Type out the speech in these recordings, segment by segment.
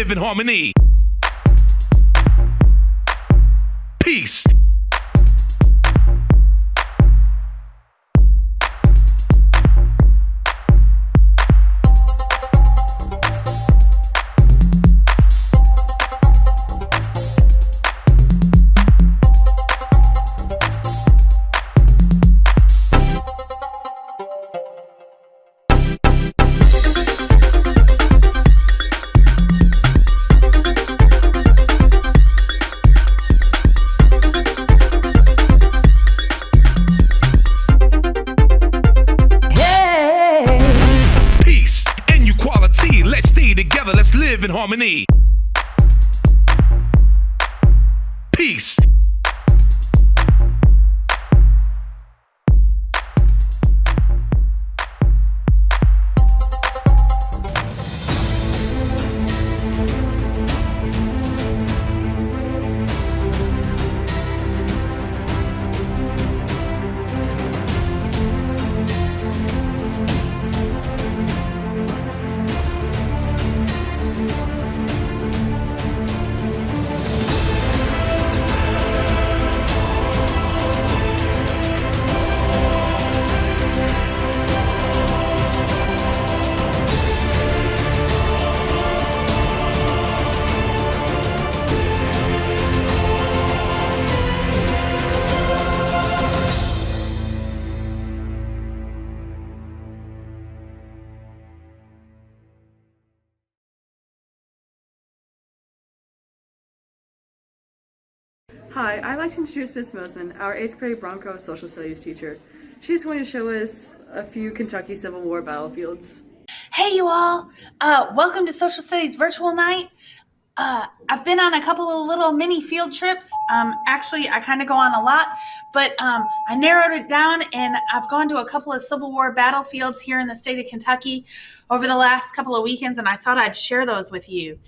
live in harmony. Peace. Let's live in harmony. Peace. Hi, I'd like to introduce Miss Mosman, our 8th grade Bronco social studies teacher. She's going to show us a few Kentucky Civil War battlefields. Hey you all, welcome to Social Studies Virtual Night. I've been on a couple of little mini field trips. Actually, I kind of go on a lot, but I narrowed it down and I've gone to a couple of Civil War battlefields here in the state of Kentucky over the last couple of weekends, and I thought I'd share those with you.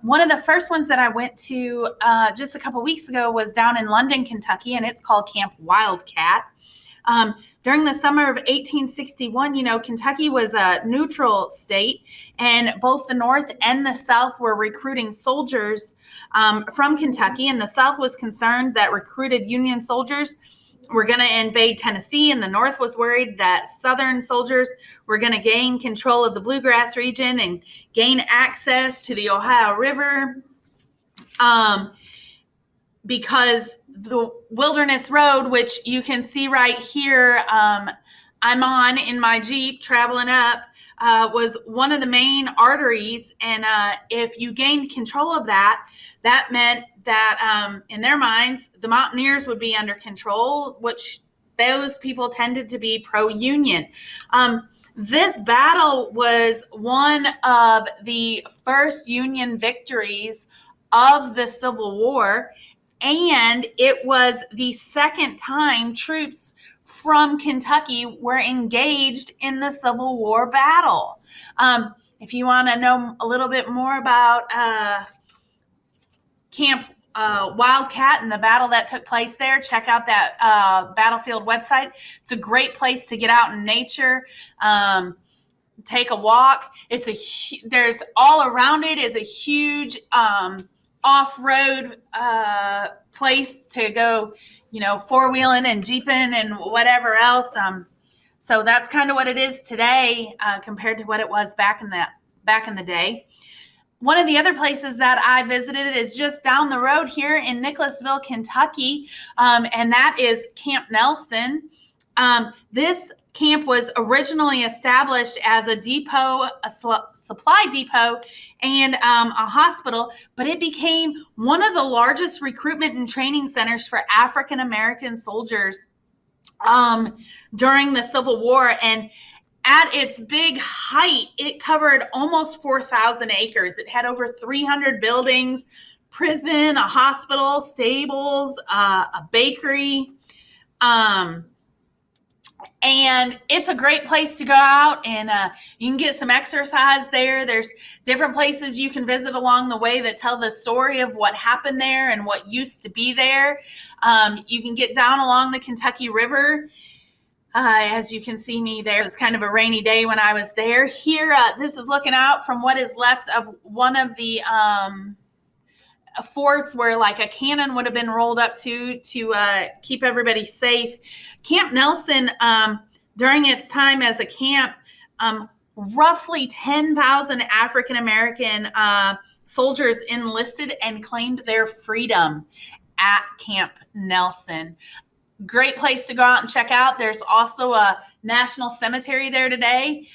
One of the first ones that I went to just a couple weeks ago was down in London, Kentucky, and it's called Camp Wildcat. During the summer of 1861, Kentucky was a neutral state, and both the North and the South were recruiting soldiers from Kentucky, and the South was concerned that recruited Union soldiers were going to invade Tennessee, and the North was worried that Southern soldiers were going to gain control of the Bluegrass region and gain access to the Ohio River because the Wilderness Road, which you can see right here, I'm on in my Jeep traveling up, was one of the main arteries. And if you gained control of that, that meant that in their minds, the Mountaineers would be under control, which those people tended to be pro-Union. This battle was one of the first Union victories of the Civil War, and it was the second time troops from Kentucky were engaged in the Civil War battle. If you want to know a little bit more about Camp Wildcat and the battle that took place there, check out that battlefield website. It's a great place to get out in nature, take a walk. There's all around it is a huge off-road place to go, four-wheeling and jeeping and whatever else. So that's kind of what it is today compared to what it was back in the day. One of the other places that I visited is just down the road here in Nicholasville, Kentucky, and that is Camp Nelson. This camp was originally established as a depot, a supply depot, and a hospital, but it became one of the largest recruitment and training centers for African American soldiers during the Civil War. And at its big height, it covered almost 4,000 acres. It had over 300 buildings, prison, a hospital, stables, a bakery. And it's a great place to go out and you can get some exercise there. There's different places you can visit along the way that tell the story of what happened there and what used to be there. You can get down along the Kentucky River. As you can see me there, it's kind of a rainy day when I was there. Here, this is looking out from what is left of one of the forts where like a cannon would have been rolled up to keep everybody safe. Camp Nelson, during its time as a camp, roughly 10,000 African-American soldiers enlisted and claimed their freedom at Camp Nelson. Great place to go out and check out. There's also a national cemetery there today.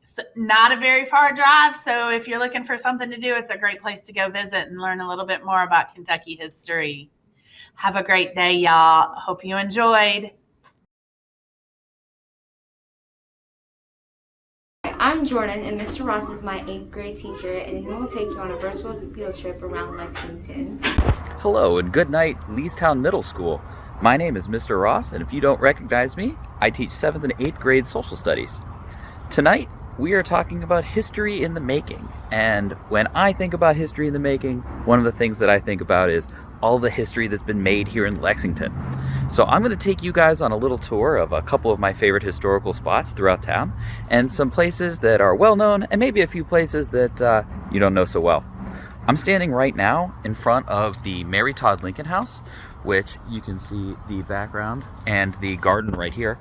So not a very far drive. So if you're looking for something to do, it's a great place to go visit and learn a little bit more about Kentucky history. Have a great day, y'all. Hope you enjoyed. I'm Jordan, and Mr. Ross is my 8th grade teacher, and he will take you on a virtual field trip around Lexington. Hello and good night, Leestown Middle School. My name is Mr. Ross, and if you don't recognize me, I teach 7th and 8th grade social studies. Tonight, we are talking about history in the making. And when I think about history in the making, one of the things that I think about is all the history that's been made here in Lexington. So I'm going to take you guys on a little tour of a couple of my favorite historical spots throughout town, and some places that are well known, and maybe a few places that you don't know so well. I'm standing right now in front of the Mary Todd Lincoln House, which you can see the background and the garden right here.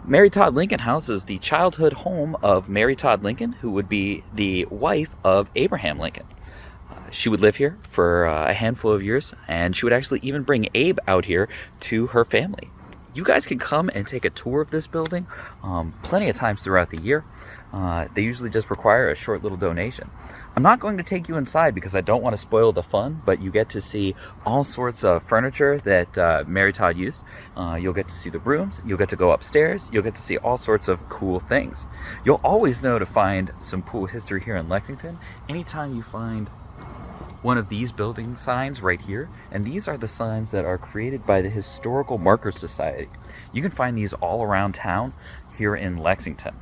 Mary Todd Lincoln House is the childhood home of Mary Todd Lincoln, who would be the wife of Abraham Lincoln. She would live here for a handful of years, and she would actually even bring Abe out here to her family. You guys can come and take a tour of this building plenty of times throughout the year. They usually just require a short little donation. I'm not going to take you inside because I don't want to spoil the fun, but you get to see all sorts of furniture that Mary Todd used. You'll get to see the rooms, you'll get to go upstairs, you'll get to see all sorts of cool things. You'll always know to find some cool history here in Lexington anytime you find one of these building signs right here, and these are the signs that are created by the Historical Marker Society. You can find these all around town here in Lexington.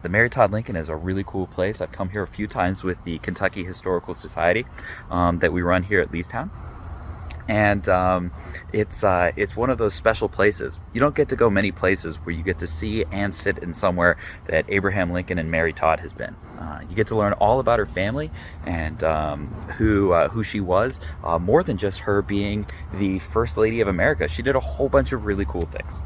The Mary Todd Lincoln is a really cool place. I've come here a few times with the Kentucky Historical Society that we run here at Leestown. And it's one of those special places. You don't get to go many places where you get to see and sit in somewhere that Abraham Lincoln and Mary Todd has been. You get to learn all about her family and who she was, more than just her being the First Lady of America. She did a whole bunch of really cool things.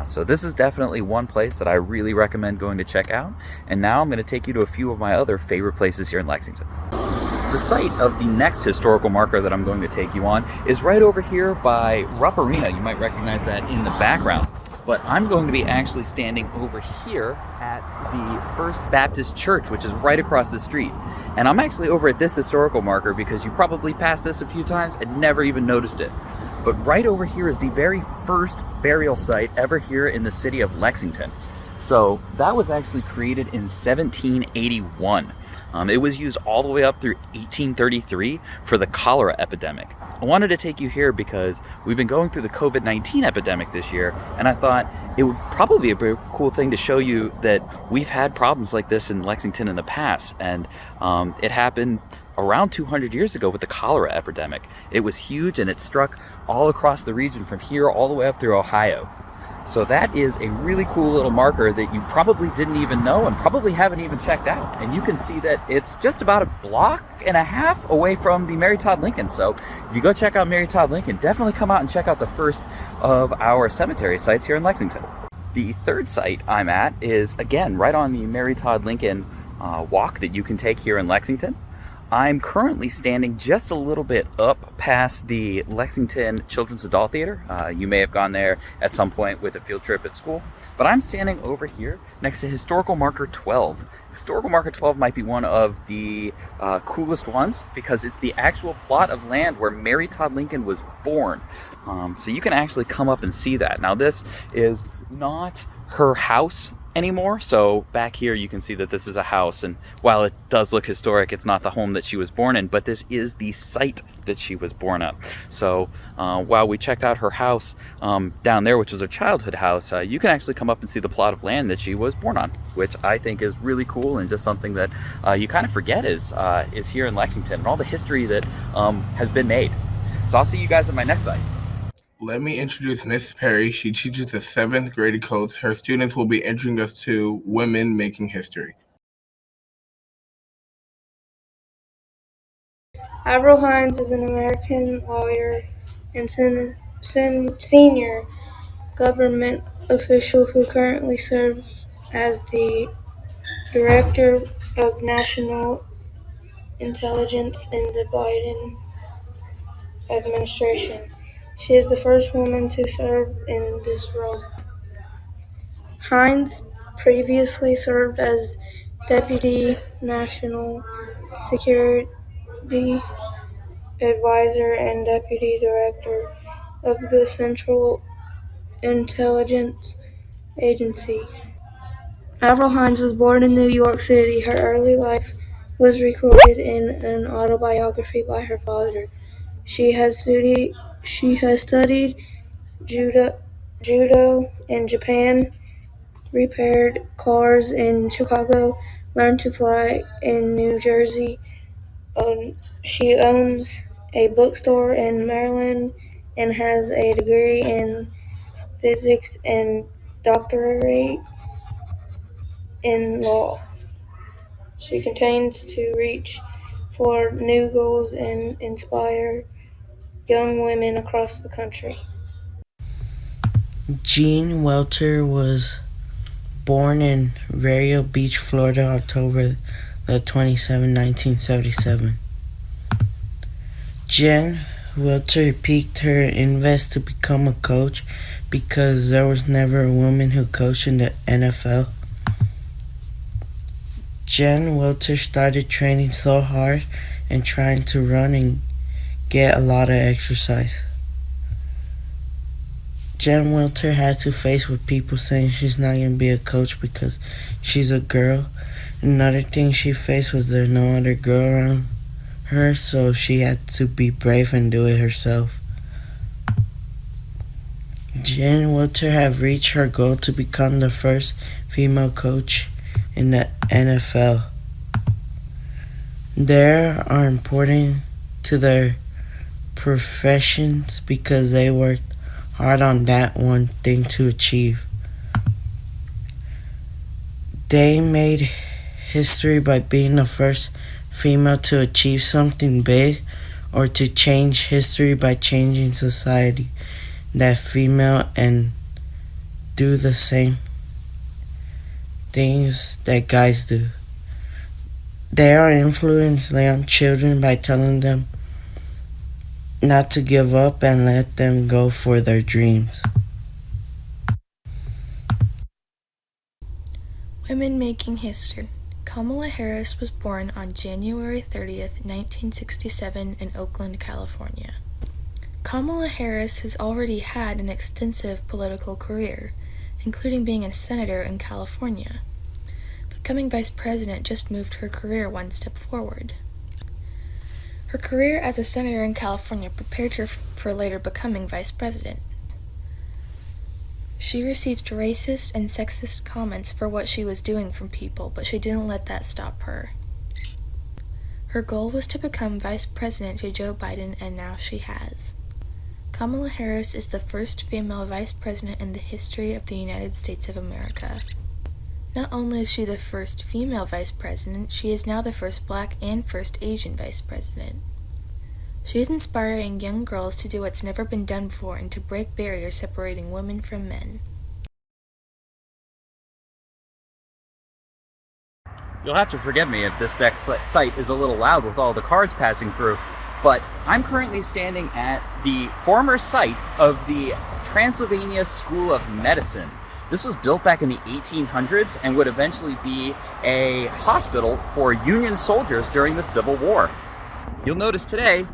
So this is definitely one place that I really recommend going to check out. And now I'm going to take you to a few of my other favorite places here in Lexington. The site of the next historical marker that I'm going to take you on is right over here by Rupp Arena. You might recognize that in the background. But I'm going to be actually standing over here at the First Baptist Church, which is right across the street. And I'm actually over at this historical marker because you probably passed this a few times and never even noticed it. But right over here is the very first burial site ever here in the city of Lexington. So that was actually created in 1781. It was used all the way up through 1833 for the cholera epidemic. I wanted to take you here because we've been going through the COVID-19 epidemic this year, and I thought it would probably be a very cool thing to show you that we've had problems like this in Lexington in the past, and it happened around 200 years ago with the cholera epidemic. It was huge, and it struck all across the region from here all the way up through Ohio. So that is a really cool little marker that you probably didn't even know and probably haven't even checked out. And you can see that it's just about a block and a half away from the Mary Todd Lincoln. So if you go check out Mary Todd Lincoln, definitely come out and check out the first of our cemetery sites here in Lexington. The third site I'm at is, again, right on the Mary Todd Lincoln walk that you can take here in Lexington. I'm currently standing just a little bit up past the Lexington Children's Adult Theater. You may have gone there at some point with a field trip at school, but I'm standing over here next to Historical Marker 12. Historical Marker 12 might be one of the coolest ones because it's the actual plot of land where Mary Todd Lincoln was born. So you can actually come up and see that. Now, this is not her house anymore. So back here you can see that this is a house, and while it does look historic, it's not the home that she was born in, but this is the site that she was born at. So while we checked out her house down there, which was her childhood house, you can actually come up and see the plot of land that she was born on, which I think is really cool, and just something that you kind of forget is here in Lexington, and all the history that has been made. So I'll see you guys at my next site. Let me introduce Miss Perry. She teaches the 7th grade codes. Her students will be introducing us to women making history. Avril Hines is an American lawyer and senior government official who currently serves as the Director of National Intelligence in the Biden administration. She is the first woman to serve in this role. Hines previously served as Deputy National Security Advisor and Deputy Director of the Central Intelligence Agency. Avril Hines was born in New York City. Her early life was recorded in an autobiography by her father. She has studied judo in Japan, repaired cars in Chicago, learned to fly in New Jersey. She owns a bookstore in Maryland and has a degree in physics and doctorate in law. She continues to reach for new goals and inspire young women across the country. Jean Welter was born in Vero Beach, Florida, October the 27, 1977. Jen Welter piqued her interest to become a coach because there was never a woman who coached in the NFL. Jen Welter started training so hard and trying to run and get a lot of exercise. Jen Welter had to face with people saying she's not going to be a coach because she's a girl. Another thing she faced was there no other girl around her, so she had to be brave and do it herself. Jen Welter have reached her goal to become the first female coach in the NFL. They are important to their professions because they worked hard on that one thing to achieve. They made history by being the first female to achieve something big, or to change history by changing society that female and do the same things that guys do. They are influencing young children by telling them not to give up and let them go for their dreams. Women making history. Kamala Harris was born on January 30th, 1967 in Oakland, California. Kamala Harris has already had an extensive political career, including being a senator in California. Becoming vice president just moved her career one step forward. Her career as a senator in California prepared her for later becoming vice president. She received racist and sexist comments for what she was doing from people, but she didn't let that stop her. Her goal was to become vice president to Joe Biden, and now she has. Kamala Harris is the first female vice president in the history of the United States of America. Not only is she the first female vice president, she is now the first Black and first Asian vice president. She is inspiring young girls to do what's never been done before and to break barriers separating women from men. You'll have to forgive me if this next site is a little loud with all the cars passing through, but I'm currently standing at the former site of the Transylvania School of Medicine. This was built back in the 1800s and would eventually be a hospital for Union soldiers during the Civil War. You'll notice today,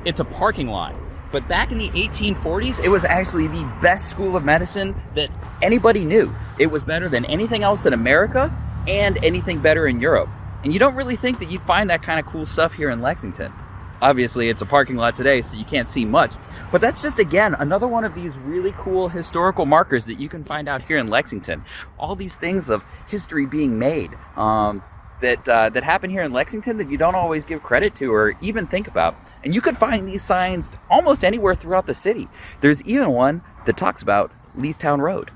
it's a parking lot. But back in the 1840s, it was actually the best school of medicine that anybody knew it was better than anything else in America and anything better in Europe. And you don't really think that you'd find that kind of cool stuff here in Lexington. Obviously, it's a parking lot today, so you can't see much. But that's just, again, another one of these really cool historical markers that you can find out here in Lexington. All these things of history being made that happen here in Lexington that you don't always give credit to or even think about. And you could find these signs almost anywhere throughout the city. There's even one that talks about Leestown Road.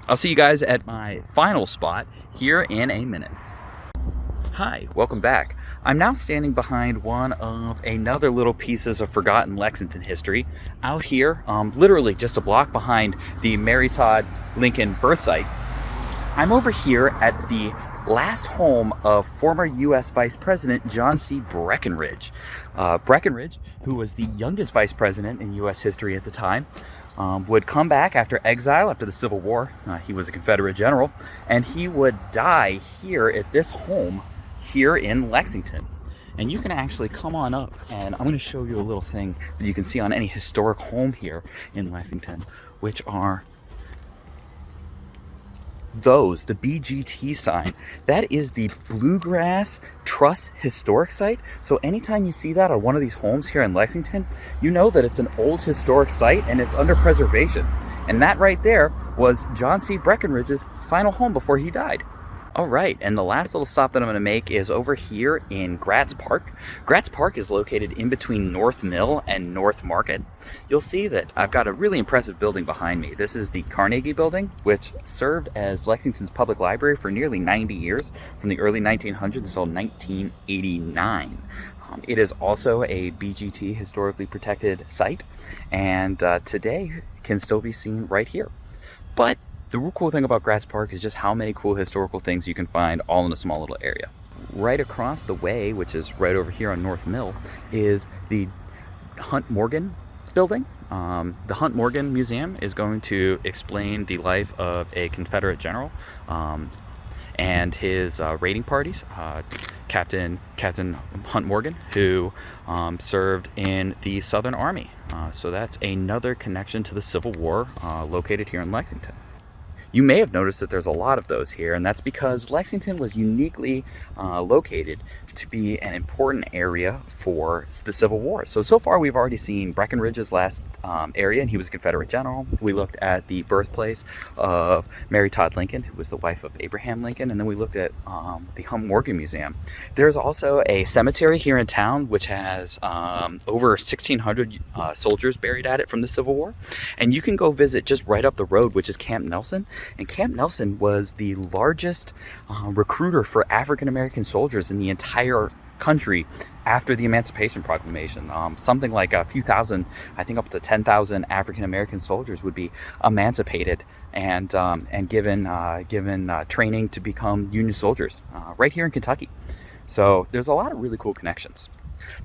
I'll see you guys at my final spot here in a minute. Hi, welcome back. I'm now standing behind one of another little pieces of forgotten Lexington history out here, literally just a block behind the Mary Todd Lincoln birth site. I'm over here at the last home of former U.S. Vice President John C. Breckinridge. Breckinridge, who was the youngest vice president in U.S. history at the time, would come back after exile after the Civil War. He was a Confederate general, and he would die here at this home here in Lexington. And you can actually come on up, and I'm going to show you a little thing that you can see on any historic home here in Lexington, which are the BGT sign. That is the Bluegrass Truss Historic Site. So anytime you see that on one of these homes here in Lexington, you know that it's an old historic site and it's under preservation. And that right there was John C. Breckinridge's final home before he died. All right, and the last little stop that I'm going to make is over here in Gratz Park. Gratz Park is located in between North Mill and North Market. You'll see that I've got a really impressive building behind me. This is the Carnegie Building, which served as Lexington's public library for nearly 90 years, from the early 1900s until 1989. It is also a BGT historically protected site, and today can still be seen right here. But the real cool thing about Gratz Park is just how many cool historical things you can find all in a small little area. Right across the way, which is right over here on North Mill, is the Hunt Morgan building. The Hunt Morgan Museum is going to explain the life of a Confederate general and his raiding parties. Captain Hunt Morgan, who served in the Southern Army. So that's another connection to the Civil War located here in Lexington. You may have noticed that there's a lot of those here, and that's because Lexington was uniquely located to be an important area for the Civil War. So far we've already seen Breckinridge's last area, and he was a Confederate general. We looked at the birthplace of Mary Todd Lincoln, who was the wife of Abraham Lincoln, and then we looked at the Hunt Morgan Museum. There's also a cemetery here in town which has over 1,600 soldiers buried at it from the Civil War, and you can go visit just right up the road, which is Camp Nelson. And Camp Nelson was the largest recruiter for African American soldiers in the entire country after the Emancipation Proclamation. Something like a few thousand, I think up to 10,000 African American soldiers would be emancipated and given training to become Union soldiers right here in Kentucky. So there's a lot of really cool connections.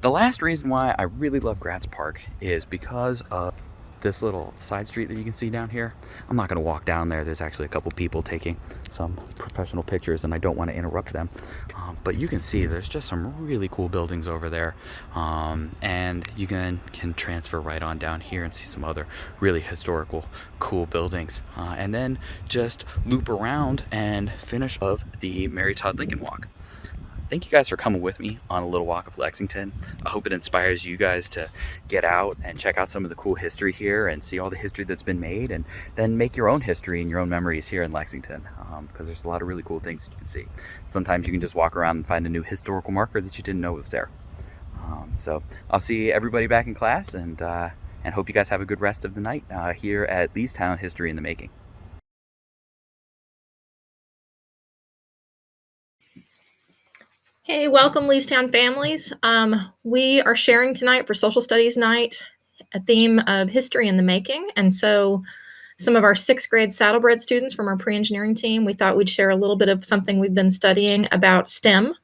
The last reason why I really love Gratz Park is because of this little side street that you can see down here. I'm not going to walk down there. There's actually a couple people taking some professional pictures, and I don't want to interrupt them. But you can see there's just some really cool buildings over there, and you can transfer right on down here and see some other really historical, cool buildings, and then just loop around and finish of the Mary Todd Lincoln Walk. Thank you guys for coming with me on a little walk of Lexington. I hope it inspires you guys to get out and check out some of the cool history here and see all the history that's been made, and then make your own history and your own memories here in Lexington, because there's a lot of really cool things you can see. Sometimes you can just walk around and find a new historical marker that you didn't know was there. So I'll see everybody back in class, and hope you guys have a good rest of the night here at Leestown History in the Making. Hey, welcome Leestown families. We are sharing tonight for Social Studies Night a theme of history in the making. And so some of our 6th grade Saddlebred students from our pre-engineering team, we thought we'd share a little bit of something we've been studying about STEM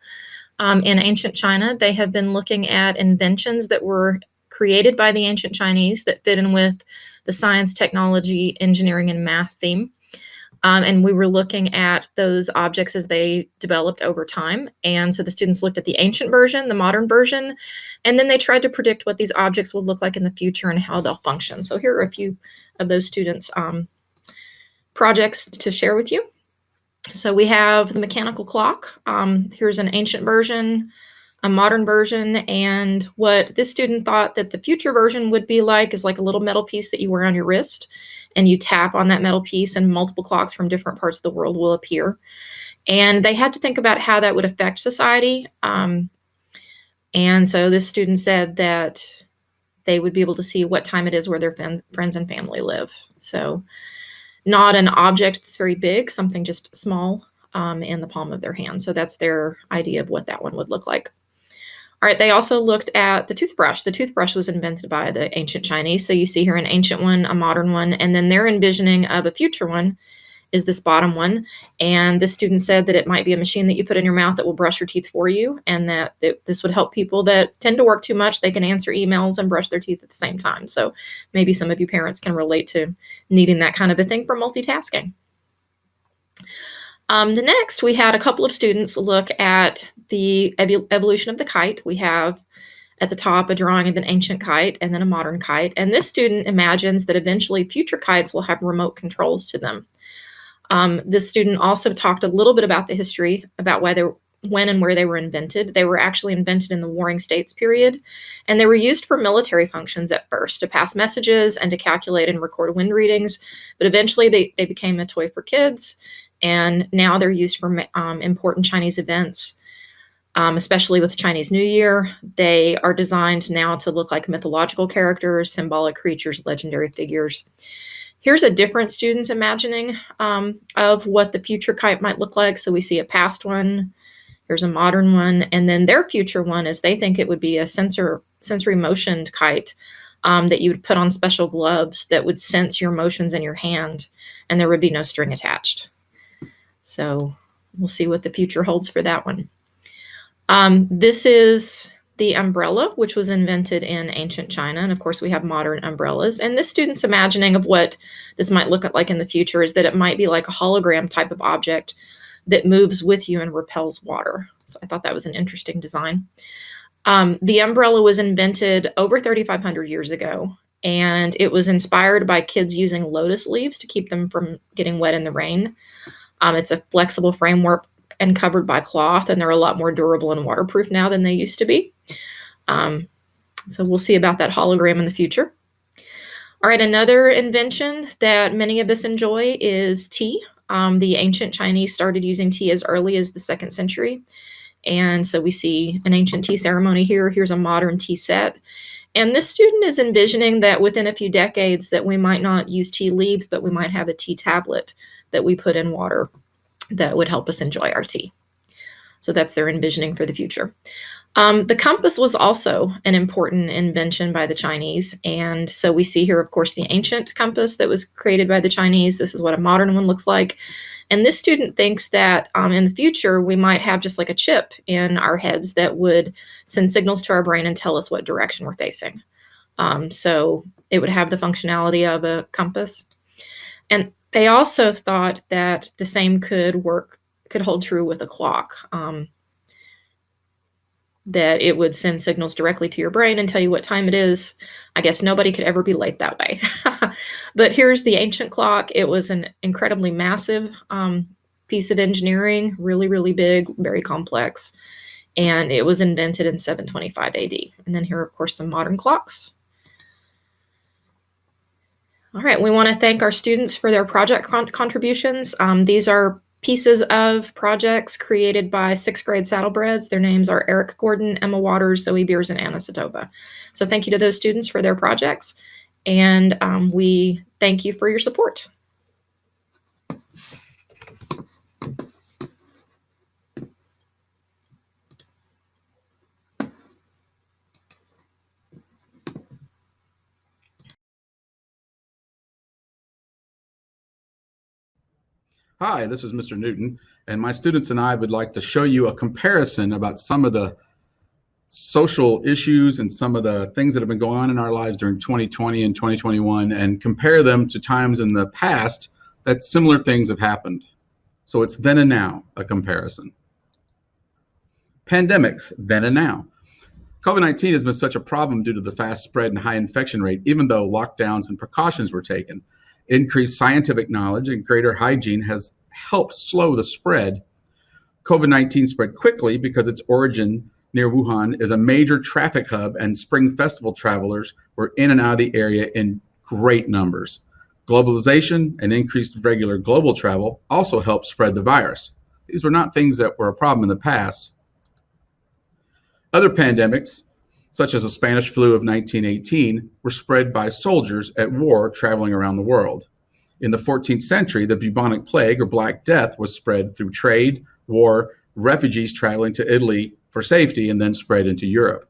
in ancient China. They have been looking at inventions that were created by the ancient Chinese that fit in with the science, technology, engineering, and math theme. And we were looking at those objects as they developed over time. And so the students looked at the ancient version, the modern version, and then they tried to predict what these objects would look like in the future and how they'll function. So here are a few of those students projects to share with you. So we have the mechanical clock. Here's an ancient version, a modern version, and what this student thought that the future version would be like is like a little metal piece that you wear on your wrist, and you tap on that metal piece and multiple clocks from different parts of the world will appear. And they had to think about how that would affect society. And so this student said that they would be able to see what time it is where their friends and family live. So not an object that's very big, something just small in the palm of their hand. So that's their idea of what that one would look like. All right, they also looked at the toothbrush. The toothbrush was invented by the ancient Chinese. So you see here an ancient one, a modern one, and then their envisioning of a future one is this bottom one. And this student said that it might be a machine that you put in your mouth that will brush your teeth for you, and that this would help people that tend to work too much. They can answer emails and brush their teeth at the same time. So maybe some of you parents can relate to needing that kind of a thing for multitasking. The next, we had a couple of students look at the evolution of the kite. We have at the top a drawing of an ancient kite and then a modern kite. And this student imagines that eventually future kites will have remote controls to them. This student also talked a little bit about the history, about when and where they were invented. They were actually invented in the Warring States period, and they were used for military functions at first, to pass messages and to calculate and record wind readings. But eventually they became a toy for kids, and now they're used for important Chinese events, especially with Chinese New Year. They are designed now to look like mythological characters, symbolic creatures, legendary figures. Here's a different student's imagining of what the future kite might look like. So we see a past one, here's a modern one, and then their future one is they think it would be a sensory motioned kite that you would put on special gloves that would sense your motions in your hand, and there would be no string attached. So we'll see what the future holds for that one. This is the umbrella, which was invented in ancient China. And of course, we have modern umbrellas. And this student's imagining of what this might look like in the future is that it might be like a hologram type of object that moves with you and repels water. So I thought that was an interesting design. The umbrella was invented over 3,500 years ago, and it was inspired by kids using lotus leaves to keep them from getting wet in the rain. It's a flexible framework and covered by cloth, and they're a lot more durable and waterproof now than they used to be. So we'll see about that hologram in the future. All right, another invention that many of us enjoy is tea. The ancient Chinese started using tea as early as the 2nd century. And so we see an ancient tea ceremony here. Here's a modern tea set. And this student is envisioning that within a few decades that we might not use tea leaves, but we might have a tea tablet that we put in water that would help us enjoy our tea. So that's their envisioning for the future. The compass was also an important invention by the Chinese. And so we see here, of course, the ancient compass that was created by the Chinese. This is what a modern one looks like. And this student thinks that in the future, we might have just like a chip in our heads that would send signals to our brain and tell us what direction we're facing. So it would have the functionality of a compass. And they also thought that the same could hold true with a clock. That it would send signals directly to your brain and tell you what time it is. I guess nobody could ever be late that way. But here's the ancient clock. It was an incredibly massive piece of engineering, really, really big, very complex. And it was invented in 725 AD. And then here are, of course, some modern clocks. All right, we want to thank our students for their project contributions. These are pieces of projects created by 6th grade saddlebreds. Their names are Eric Gordon, Emma Waters, Zoe Beers, and Anna Sadova. So thank you to those students for their projects, and we thank you for your support. Hi, this is Mr. Newton, and my students and I would like to show you a comparison about some of the social issues and some of the things that have been going on in our lives during 2020 and 2021, and compare them to times in the past that similar things have happened. So it's then and now, a comparison. Pandemics, then and now. COVID-19 has been such a problem due to the fast spread and high infection rate, even though lockdowns and precautions were taken. Increased scientific knowledge and greater hygiene has helped slow the spread. COVID-19 spread quickly because its origin near Wuhan is a major traffic hub, and Spring Festival travelers were in and out of the area in great numbers. Globalization and increased regular global travel also helped spread the virus. These were not things that were a problem in the past. Other pandemics, such as the Spanish flu of 1918, were spread by soldiers at war traveling around the world. In the 14th century, the bubonic plague, or Black Death, was spread through trade, war, refugees traveling to Italy for safety, and then spread into Europe.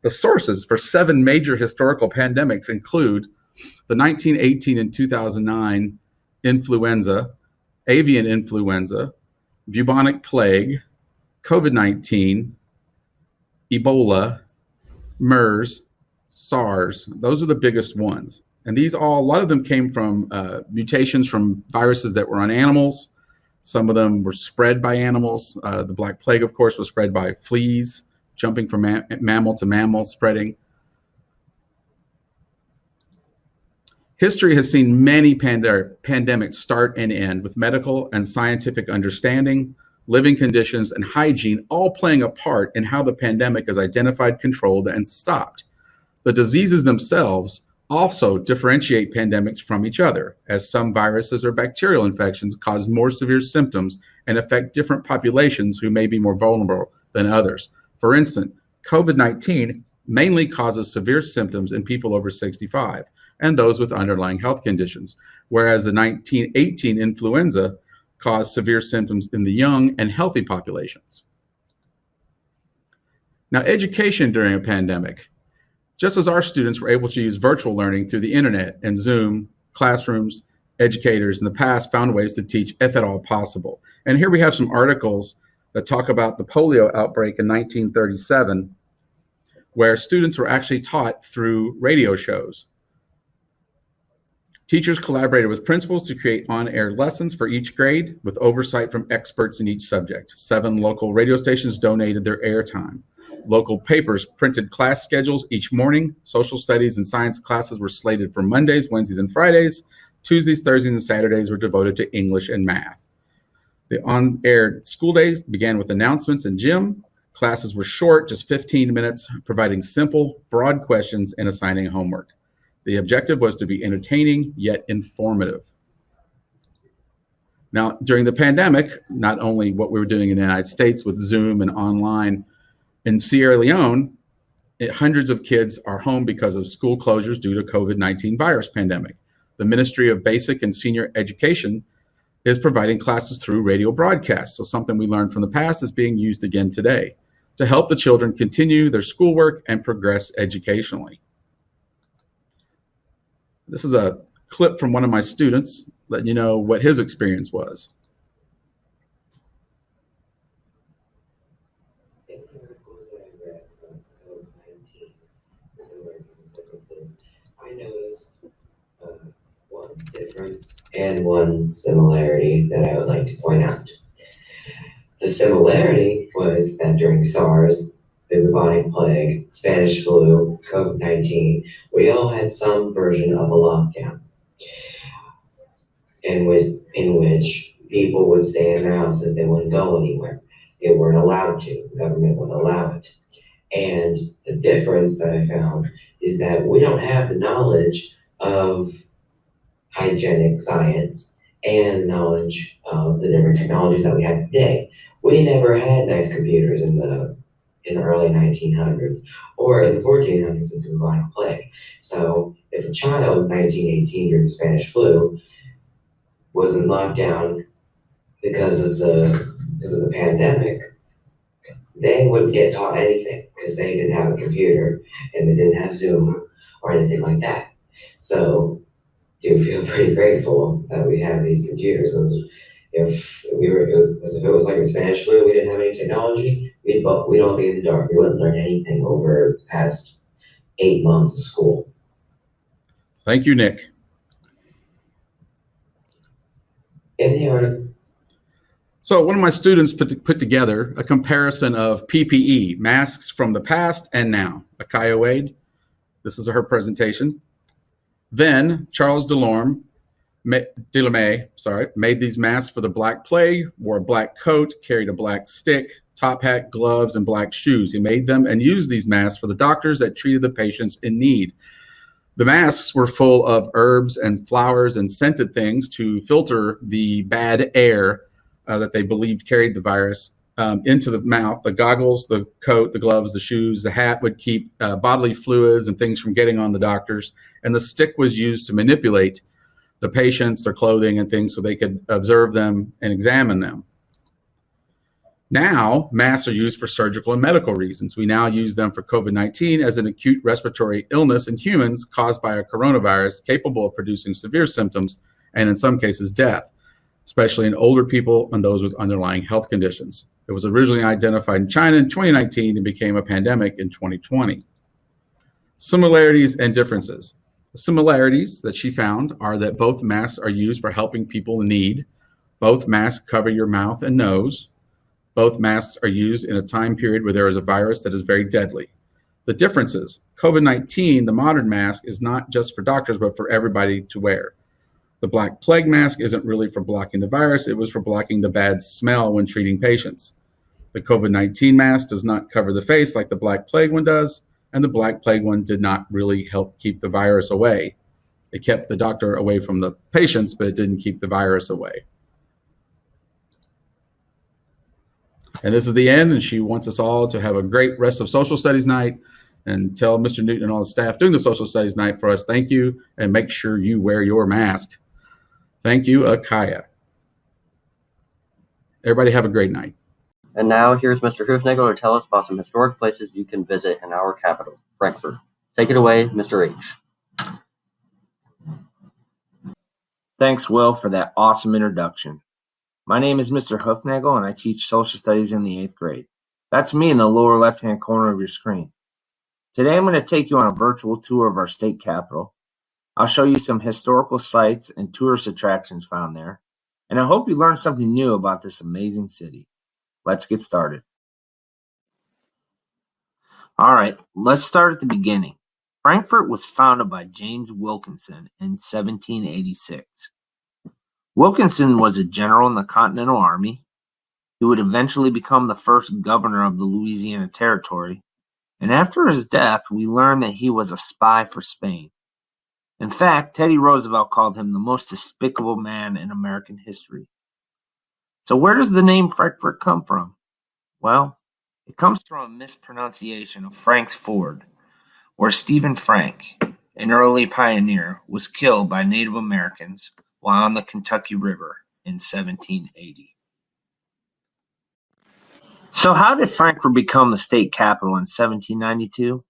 The sources for 7 major historical pandemics include the 1918 and 2009 influenza, avian influenza, bubonic plague, COVID-19, Ebola, MERS, SARS. Those are the biggest ones. And these a lot of them came from mutations from viruses that were on animals. Some of them were spread by animals. The Black Plague, of course, was spread by fleas, jumping from mammal to mammal, spreading. History has seen many pandemics start and end, with medical and scientific understanding, living conditions, and hygiene all playing a part in how the pandemic is identified, controlled, and stopped. The diseases themselves also differentiate pandemics from each other, as some viruses or bacterial infections cause more severe symptoms and affect different populations who may be more vulnerable than others. For instance, COVID-19 mainly causes severe symptoms in people over 65 and those with underlying health conditions, whereas the 1918 influenza caused severe symptoms in the young and healthy populations. Now, education during a pandemic. Just as our students were able to use virtual learning through the internet and Zoom, classrooms, educators in the past found ways to teach if at all possible. And here we have some articles that talk about the polio outbreak in 1937, where students were actually taught through radio shows. Teachers collaborated with principals to create on-air lessons for each grade with oversight from experts in each subject. 7 local radio stations donated their airtime. Local papers printed class schedules each morning. Social studies and science classes were slated for Mondays, Wednesdays, and Fridays. Tuesdays, Thursdays, and Saturdays were devoted to English and math. The on-air school days began with announcements in gym. Classes were short, just 15 minutes, providing simple, broad questions and assigning homework. The objective was to be entertaining yet informative. Now, during the pandemic, not only what we were doing in the United States with Zoom and online, in Sierra Leone, hundreds of kids are home because of school closures due to COVID-19 virus pandemic. The Ministry of Basic and Senior Education is providing classes through radio broadcasts. So something we learned from the past is being used again today to help the children continue their schoolwork and progress educationally. This is a clip from one of my students, letting you know what his experience was. I noticed one difference and one similarity that I would like to point out. The similarity was that during SARS, the bubonic plague, Spanish flu, COVID-19, we all had some version of a lockdown in which people would stay in their houses. They wouldn't go anywhere. They weren't allowed to. The government wouldn't allow it. And the difference that I found is that we don't have the knowledge of hygienic science and the knowledge of the different technologies that we have today. We never had nice computers in the early 1900s or in the 1400s of the bubonic plague. So if a child in 1918 during the Spanish flu was in lockdown because of the pandemic, they wouldn't get taught anything because they didn't have a computer and they didn't have Zoom or anything like that. So do feel pretty grateful that we have these computers. If it was like a Spanish flu, we didn't have any technology, we'd all be in the dark. We wouldn't learn anything over the past 8 months of school. Thank you, Nick. In the article. So one of my students put together a comparison of PPE, masks from the past and now. Akaya Wade, this is her presentation. Then Charles Delorme made these masks for the Black Plague, wore a black coat, carried a black stick, top hat, gloves, and black shoes. He made them and used these masks for the doctors that treated the patients in need. The masks were full of herbs and flowers and scented things to filter the bad air that they believed carried the virus into the mouth. The goggles, the coat, the gloves, the shoes, the hat would keep bodily fluids and things from getting on the doctors. And the stick was used to manipulate the patients, their clothing and things so they could observe them and examine them. Now, masks are used for surgical and medical reasons. We now use them for COVID-19 as an acute respiratory illness in humans caused by a coronavirus capable of producing severe symptoms and in some cases death, especially in older people and those with underlying health conditions. It was originally identified in China in 2019 and became a pandemic in 2020. Similarities and differences. The similarities that she found are that both masks are used for helping people in need. Both masks cover your mouth and nose. Both masks are used in a time period where there is a virus that is very deadly. The differences. COVID-19, the modern mask, is not just for doctors, but for everybody to wear. The Black Plague mask isn't really for blocking the virus. It was for blocking the bad smell when treating patients. The COVID-19 mask does not cover the face like the Black Plague one does, and the Black Plague one did not really help keep the virus away. It kept the doctor away from the patients, but it didn't keep the virus away. And this is the end, and she wants us all to have a great rest of social studies night, and tell Mr. Newton and all the staff doing the social studies night for us, thank you, and make sure you wear your mask. Thank you, Akaya. Everybody have a great night. And now here's Mr. Hufnagel to tell us about some historic places you can visit in our capital, Frankfurt. Take it away, Mr. H. Thanks, Will, for that awesome introduction. My name is Mr. Hufnagel, and I teach social studies in the 8th grade. That's me in the lower left-hand corner of your screen. Today I'm going to take you on a virtual tour of our state capitol. I'll show you some historical sites and tourist attractions found there, and I hope you learn something new about this amazing city. Let's get started. All right, let's start at the beginning. Frankfurt was founded by James Wilkinson in 1786. Wilkinson was a general in the Continental Army who would eventually become the first governor of the Louisiana Territory, and after his death, we learn that he was a spy for Spain. In fact, Teddy Roosevelt called him the most despicable man in American history. So where does the name Frankfurt come from? Well, it comes from a mispronunciation of Frank's Ford, where Stephen Frank, an early pioneer, was killed by Native Americans while on the Kentucky River in 1780. So how did Frankfurt become the state capital in 1792?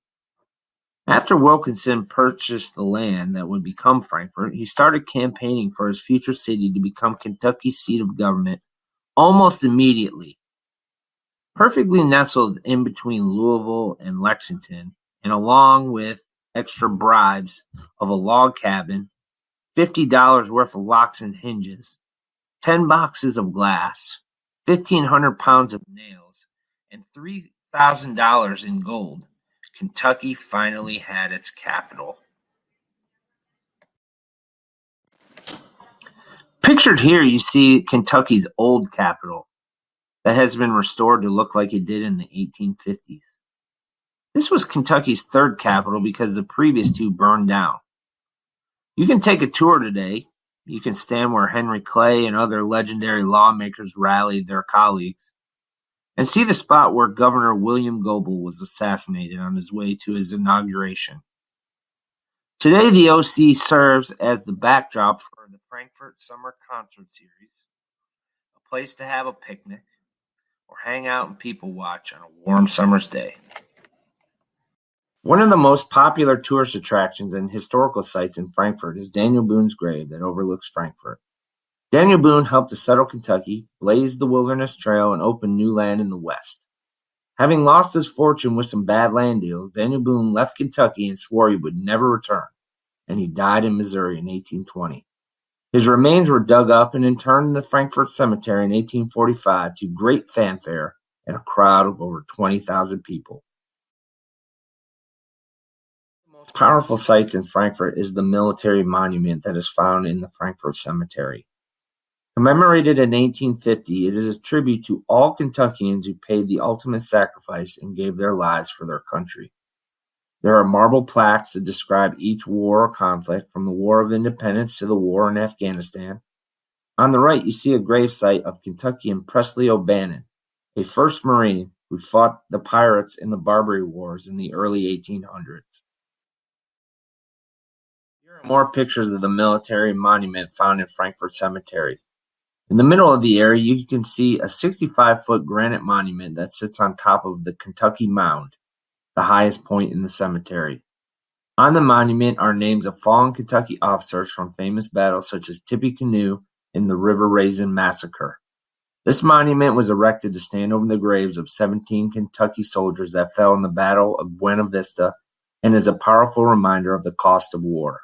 After Wilkinson purchased the land that would become Frankfurt, he started campaigning for his future city to become Kentucky's seat of government almost immediately. Perfectly nestled in between Louisville and Lexington, and along with extra bribes of a log cabin, $50 worth of locks and hinges, 10 boxes of glass, 1,500 pounds of nails, and $3,000 in gold, Kentucky finally had its capital. Pictured here, you see Kentucky's old capital that has been restored to look like it did in the 1850s. This was Kentucky's third capital because the previous two burned down. You can take a tour today. You can stand where Henry Clay and other legendary lawmakers rallied their colleagues, and see the spot where Governor William Goebel was assassinated on his way to his inauguration. Today, the OC serves as the backdrop for the Frankfurt Summer Concert Series, a place to have a picnic or hang out and people watch on a warm summer's day. One of the most popular tourist attractions and historical sites in Frankfurt is Daniel Boone's grave that overlooks Frankfurt. Daniel Boone helped to settle Kentucky, blaze the Wilderness Trail, and open new land in the West. Having lost his fortune with some bad land deals, Daniel Boone left Kentucky and swore he would never return, and he died in Missouri in 1820. His remains were dug up and interred in the Frankfurt Cemetery in 1845 to great fanfare and a crowd of over 20,000 people. Powerful sites in Frankfort is the military monument that is found in the Frankfort Cemetery. Commemorated in 1850, it is a tribute to all Kentuckians who paid the ultimate sacrifice and gave their lives for their country. There are marble plaques that describe each war or conflict, from the War of Independence to the war in Afghanistan. On the right, you see a gravesite of Kentuckian Presley O'Bannon, a 1st Marine who fought the pirates in the Barbary Wars in the early 1800s. Here are more pictures of the military monument found in Frankfort Cemetery. In the middle of the area, you can see a 65-foot granite monument that sits on top of the Kentucky Mound, the highest point in the cemetery. On the monument are names of fallen Kentucky officers from famous battles such as Tippecanoe and the River Raisin Massacre. This monument was erected to stand over the graves of 17 Kentucky soldiers that fell in the Battle of Buena Vista and is a powerful reminder of the cost of war.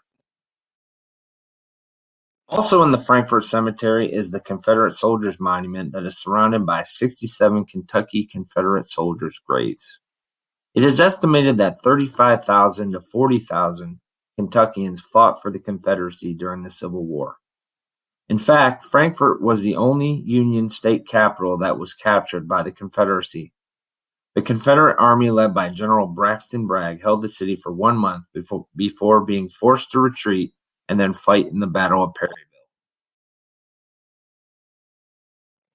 Also in the Frankfort Cemetery is the Confederate Soldiers Monument that is surrounded by 67 Kentucky Confederate soldiers' graves. It is estimated that 35,000 to 40,000 Kentuckians fought for the Confederacy during the Civil War. In fact, Frankfort was the only Union state capital that was captured by the Confederacy. The Confederate Army, led by General Braxton Bragg, held the city for 1 month before being forced to retreat and then fight in the Battle of Perryville.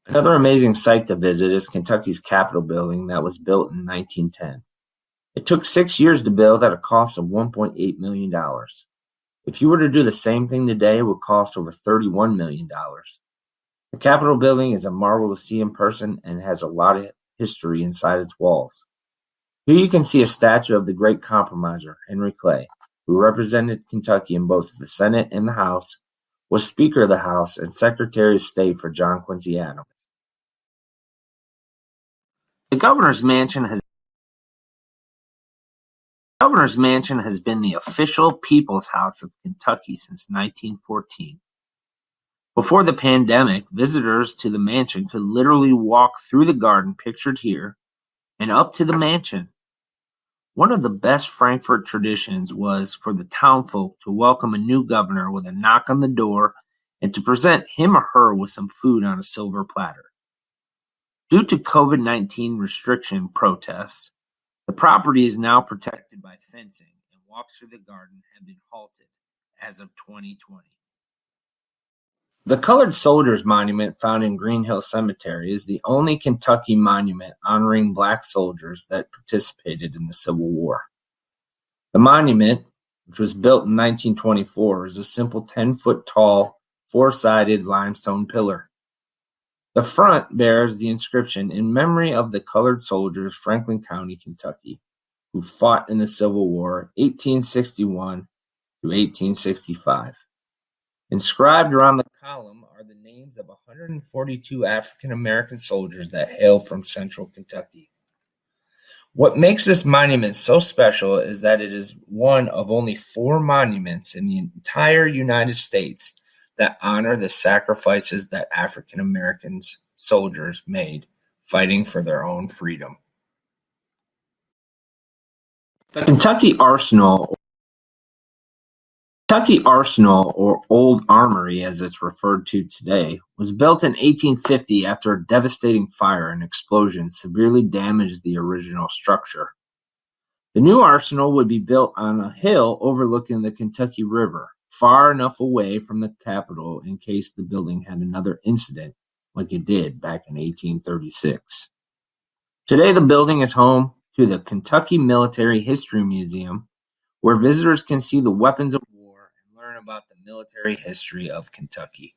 Another amazing site to visit is Kentucky's Capitol building that was built in 1910. It took 6 years to build at a cost of $1.8 million. If you were to do the same thing today, it would cost over $31 million. The Capitol building is a marvel to see in person and has a lot of history inside its walls. Here you can see a statue of the great compromiser, Henry Clay, who represented Kentucky in both the Senate and the House, was Speaker of the House and Secretary of State for John Quincy Adams. The Governor's Mansion has been the official People's House of Kentucky since 1914. Before the pandemic, visitors to the mansion could literally walk through the garden pictured here and up to the mansion. One of the best Frankfort traditions was for the townfolk to welcome a new governor with a knock on the door and to present him or her with some food on a silver platter. Due to COVID-19 restriction protests, the property is now protected by fencing, and walks through the garden have been halted as of 2020. The Colored Soldiers Monument found in Green Hill Cemetery is the only Kentucky monument honoring Black soldiers that participated in the Civil War. The monument, which was built in 1924, is a simple 10-foot tall, 4-sided limestone pillar. The front bears the inscription "In memory of the colored soldiers, Franklin County, Kentucky, who fought in the Civil War, 1861 to 1865. Inscribed around the column are the names of 142 African American soldiers that hail from central Kentucky. What makes this monument so special is that it is one of only 4 monuments in the entire United States that honor the sacrifices that African American soldiers made fighting for their own freedom. The Kentucky Arsenal, or Old Armory as it's referred to today, was built in 1850 after a devastating fire and explosion severely damaged the original structure. The new arsenal would be built on a hill overlooking the Kentucky River, far enough away from the Capitol in case the building had another incident like it did back in 1836. Today, the building is home to the Kentucky Military History Museum, where visitors can see the weapons of war and learn about the military history of Kentucky.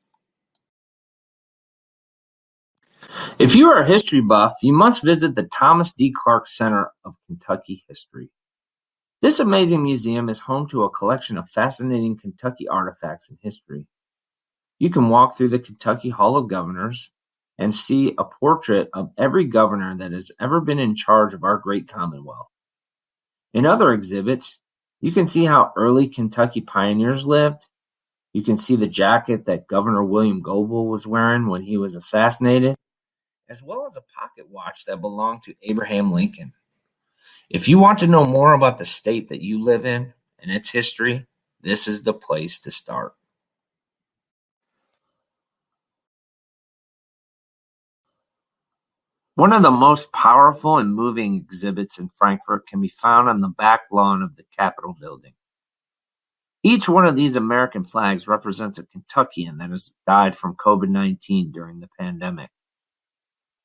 If you are a history buff, you must visit the Thomas D. Clark Center of Kentucky History. This amazing museum is home to a collection of fascinating Kentucky artifacts and history. You can walk through the Kentucky Hall of Governors and see a portrait of every governor that has ever been in charge of our great Commonwealth. In other exhibits, you can see how early Kentucky pioneers lived. You can see the jacket that Governor William Goble was wearing when he was assassinated, as well as a pocket watch that belonged to Abraham Lincoln. If you want to know more about the state that you live in and its history, this is the place to start. One of the most powerful and moving exhibits in Frankfurt can be found on the back lawn of the Capitol building. Each one of these American flags represents a Kentuckian that has died from COVID-19 during the pandemic.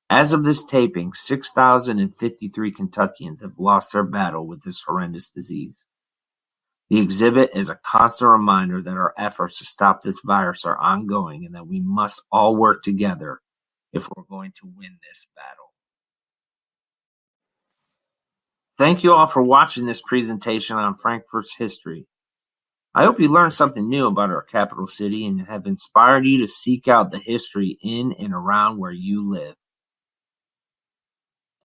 As of this taping, 6,053 Kentuckians have lost their battle with this horrendous disease. The exhibit is a constant reminder that our efforts to stop this virus are ongoing and that we must all work together if we're going to win this battle. Thank you all for watching this presentation on Frankfurt's history. I hope you learned something new about our capital city and have inspired you to seek out the history in and around where you live.